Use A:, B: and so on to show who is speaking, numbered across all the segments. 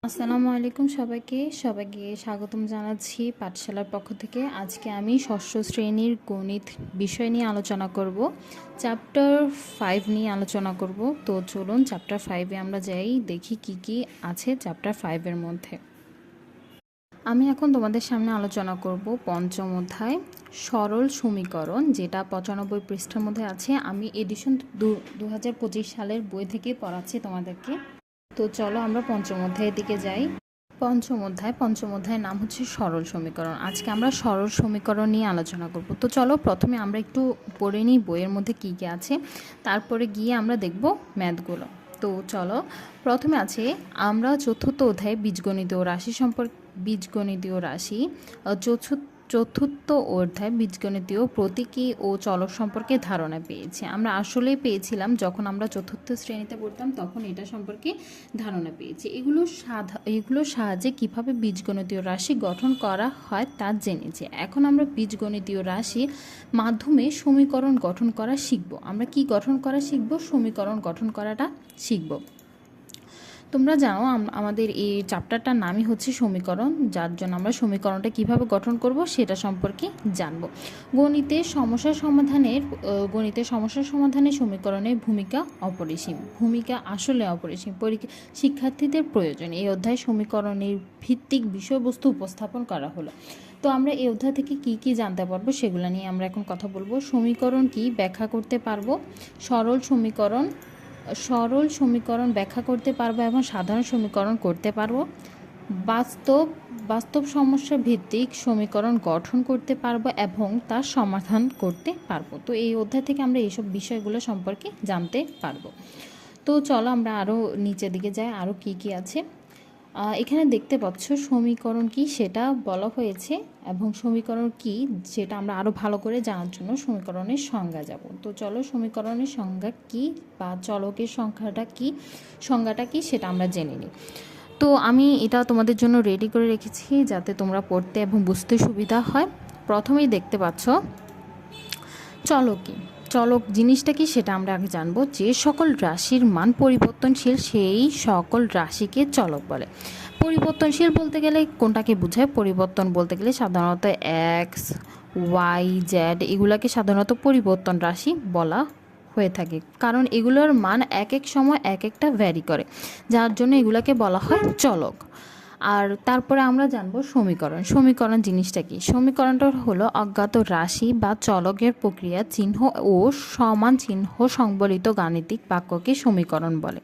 A: আসসালামু আলাইকুম সবাইকে স্বাগতম জানাচ্ছি পাঠশালার পক্ষ থেকে। আজকে আমি ষষ্ঠ শ্রেণীর গণিত বিষয় নিয়ে আলোচনা করব, চ্যাপ্টার 5 নিয়ে আলোচনা করব। তো চলুন চ্যাপ্টার 5-এ আমরা যাই, দেখি কি কি আছে চ্যাপ্টার 5-এর মধ্যে। আমি এখন তোমাদের সামনে আলোচনা করব পঞ্চম অধ্যায় সরল সমীকরণ, যেটা 95 পৃষ্ঠার মধ্যে আছে। আমি এডিশন 2025 সালের বই থেকে পড়াচ্ছি তোমাদেরকে। তো চলো আমরা পঞ্চম অধ্যায়ের দিকে যাই। পঞ্চম অধ্যায়ের নাম হচ্ছে সরল সমীকরণ। আজকে আমরা সরল সমীকরণ নিয়ে আলোচনা করব। তো চলো প্রথমে আমরা একটু পড়ে নিই বইয়ের মধ্যে কী কী আছে, তারপরে গিয়ে আমরা দেখব ম্যাথগুলো। তো চলো প্রথমে আছে আমরা চতুর্থ অধ্যায়ে বীজগণিতীয় রাশি চতুর্থ অধ্যায় বীজগণিতীয় প্রতীকী ও চলক সম্পর্কে ধারণা পেয়েছি। আমরা আসলেই পেয়েছিলাম, যখন আমরা চতুর্থ শ্রেণীতে পড়তাম তখন এটা সম্পর্কে ধারণা পেয়েছি। এগুলোর সাহায্যে কিভাবে বীজগণিতীয় রাশি গঠন করা হয় তা জেনেছি। এখন আমরা বীজগণিতীয় রাশির মাধ্যমে সমীকরণ গঠন করা শিখব। আমরা কি গঠন করা শিখব? সমীকরণ গঠন করাটা শিখব। তোমরা জানো আমাদের এই চ্যাপ্টারটার নামই হচ্ছে সমীকরণ, যার জন্য আমরা সমীকরণটা কিভাবে গঠন করব সেটা সম্পর্কে জানব। গণিতের সমস্যা সমাধানে সমীকরণের ভূমিকা আসলে অপরিসীম। শিক্ষার্থীদের প্রয়োজন। এই অধ্যায়ে সমীকরণের ভিত্তিক বিষয়বস্তু উপস্থাপন করা হলো। তো আমরা এই অধ্যায় থেকে কি কি জানতে পারবো সেগুলো নিয়ে আমরা এখন কথা বলবো। সমীকরণ কি ব্যাখ্যা করতে পারবো, সরল সমীকরণ ব্যাখ্যা করতে পারবো এবং সাধারণ সমীকরণ করতে পারবো, বাস্তব সমস্যা ভিত্তিক সমীকরণ গঠন করতে পারবো এবং তার সমাধান করতে পারবো। তো এই অধ্যায় থেকে আমরা এইসব বিষয়গুলো সম্পর্কে জানতে পারবো। তো চলো আমরা আরও নিচের দিকে যাই, আরও কি কি আছে। এখানে দেখতে পাচ্ছ সমীকরণ কি সেটা বলা হয়েছে, এবং সমীকরণ কি সেটা আমরা আরও ভালো করে জানার জন্য সমীকরণের সংজ্ঞা যাব। তো চলো সমীকরণের সংজ্ঞা কি বা চলকের সংজ্ঞাটা কি সেটা আমরা জেনে নিই। তো আমি এটা তোমাদের জন্য রেডি করে রেখেছি যাতে তোমরা পড়তে এবং বুঝতে সুবিধা হয়। প্রথমেই দেখতে পাচ্ছ চলক জিনিসটা কি সেটা আমরা আগে জানবো। যে সকল রাশির মান পরিবর্তনশীল সেই সকল রাশিকে চলক বলে। পরিবর্তনশীল বলতে গেলে কোনটাকে বোঝায়? পরিবর্তন বলতে গেলে সাধারণত এক্স, ওয়াই, জেড এগুলাকে সাধারণত পরিবর্তন রাশি বলা হয়ে থাকে, কারণ এগুলোর মান এক এক সময় এক একটা ভ্যারি করে, যার জন্য এগুলাকে বলা হয় চলক। আর তারপরে আমরা জানবো সমীকরণ জিনিসটা কি। সমীকরণটা হলো অজ্ঞাত রাশি বা চলকের প্রক্রিয়া চিহ্ন ও সমান চিহ্ন সংবলিত গাণিতিক বাক্যকে সমীকরণ বলে।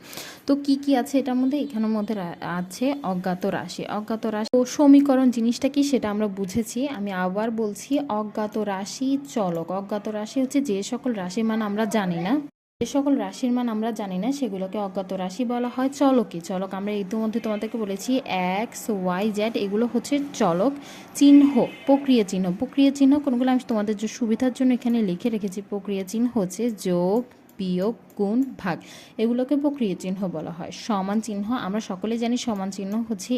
A: তো কি কি আছে এটার মধ্যে? এখানের মধ্যে আছে অজ্ঞাত রাশি। ও সমীকরণ জিনিসটা কি সেটা আমরা বুঝেছি। আমি আবার বলছি, অজ্ঞাত রাশি চলক। অজ্ঞাত রাশি হচ্ছে যে সকল রাশির মান আমরা জানি না, সেগুলোকে অজ্ঞাত রাশি বলা হয়। চলক আমরা ইতিমধ্যে তোমাদেরকে বলেছি এক্স, ওয়াই, জেড এগুলো হচ্ছে চলক। প্রক্রিয়া চিহ্ন কোনগুলো আমি তোমাদের সুবিধার জন্য এখানে লিখে রেখেছি। প্রক্রিয়া চিহ্ন হচ্ছে যোগ, বিয়োগ, গুণ, ভাগ, এগুলোকে প্রক্রিয়া চিহ্ন বলা হয়। সমান চিহ্ন আমরা সকলে জানি, সমান চিহ্ন হচ্ছে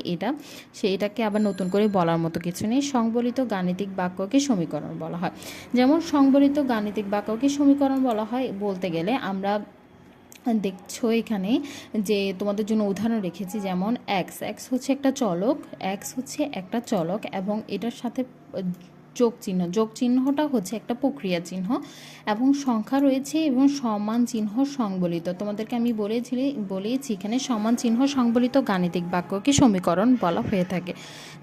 A: এটাকে আবার নতুন করে বলার মতো কিছু নেই। সংবলিত গাণিতিক বাক্যকে সমীকরণ বলা হয়। যেমন সংবলিত গাণিতিক বাক্যকে সমীকরণ বলা হয় বলতে গেলে আমরা দেখছো এখানে যে তোমাদের জন্য উদাহরণ রেখেছি, যেমন এক্স হচ্ছে একটা চলক এবং এটার সাথে যোগ চিহ্নটা হচ্ছে একটা প্রক্রিয়া চিহ্ন, এবং সংখ্যা রয়েছে এবং সমান চিহ্ন সংবলিত। তোমাদেরকে আমি বলেছি এখানে সমান চিহ্ন সংবলিত গাণিতিক বাক্যকে সমীকরণ বলা হয়ে থাকে,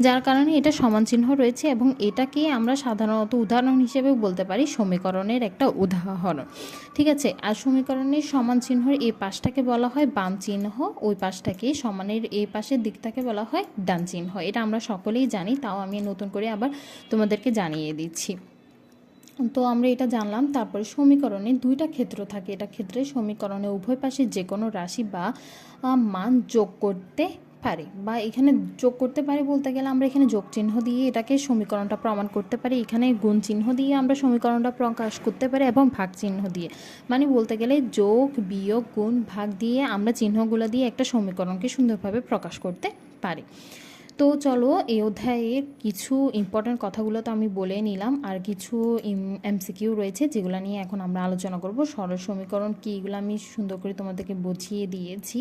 A: যার কারণে এটা সমান চিহ্ন রয়েছে, এবং এটাকে আমরা সাধারণত উদাহরণ হিসেবে বলতে পারি সমীকরণের একটা উদাহরণ। ঠিক আছে। আর সমীকরণের সমান চিহ্নের এই পাশটাকে বলা হয় বাম চিহ্ন, ওই পাশটাকে সমানের এই পাশের দিকটাকে বলা হয় ডান চিহ্ন। এটা আমরা সকলেই জানি, তাও আমি নতুন করে আবার তোমাদেরকে জানিয়ে দিচ্ছি। তো আমরা এটা জানলাম। তারপরে সমীকরণে দুইটা ক্ষেত্র থাকে। এটা ক্ষেত্রে সমীকরণে উভয় পাশে যে কোনো রাশি বা মান যোগ করতে পারে, বা এখানে যোগ করতে পারে বলতে গেলে আমরা এখানে যোগ চিহ্ন দিয়ে এটাকে সমীকরণটা প্রমাণ করতে পারি, এখানে গুণ চিহ্ন দিয়ে আমরা সমীকরণটা প্রকাশ করতে পারি, এবং ভাগ চিহ্ন দিয়ে, মানে বলতে গেলে যোগ, বিয়োগ, গুণ, ভাগ দিয়ে আমরা চিহ্নগুলো দিয়ে একটা সমীকরণকে সুন্দরভাবে প্রকাশ করতে পারি। তো চলো এই অধ্যায়ের কিছু ইম্পর্ট্যান্ট কথাগুলো তো আমি বলে নিলাম, আর কিছু এমসিকিউ রয়েছে যেগুলো নিয়ে এখন আমরা আলোচনা করব। সরল সমীকরণ কী এগুলো আমি সুন্দর করে তোমাদেরকে বুঝিয়ে দিয়েছি।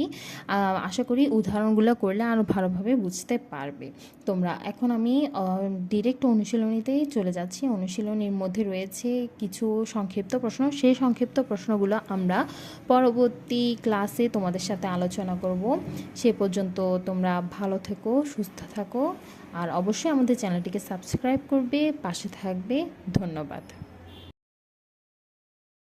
A: আশা করি উদাহরণগুলো করলে আরও ভালোভাবে বুঝতে পারবে তোমরা। এখন আমি ডিরেক্ট অনুশীলনীতেই চলে যাচ্ছি। অনুশীলনীর মধ্যে রয়েছে কিছু সংক্ষিপ্ত প্রশ্ন, সেই সংক্ষিপ্ত প্রশ্নগুলো আমরা পরবর্তী ক্লাসে তোমাদের সাথে আলোচনা করব। সে পর্যন্ত তোমরা ভালো থেকো, সুস্থ থাকো, আর অবশ্যই আমাদের চ্যানেলটিকে সাবস্ক্রাইব করবে, পাশে থাকবে। ধন্যবাদ।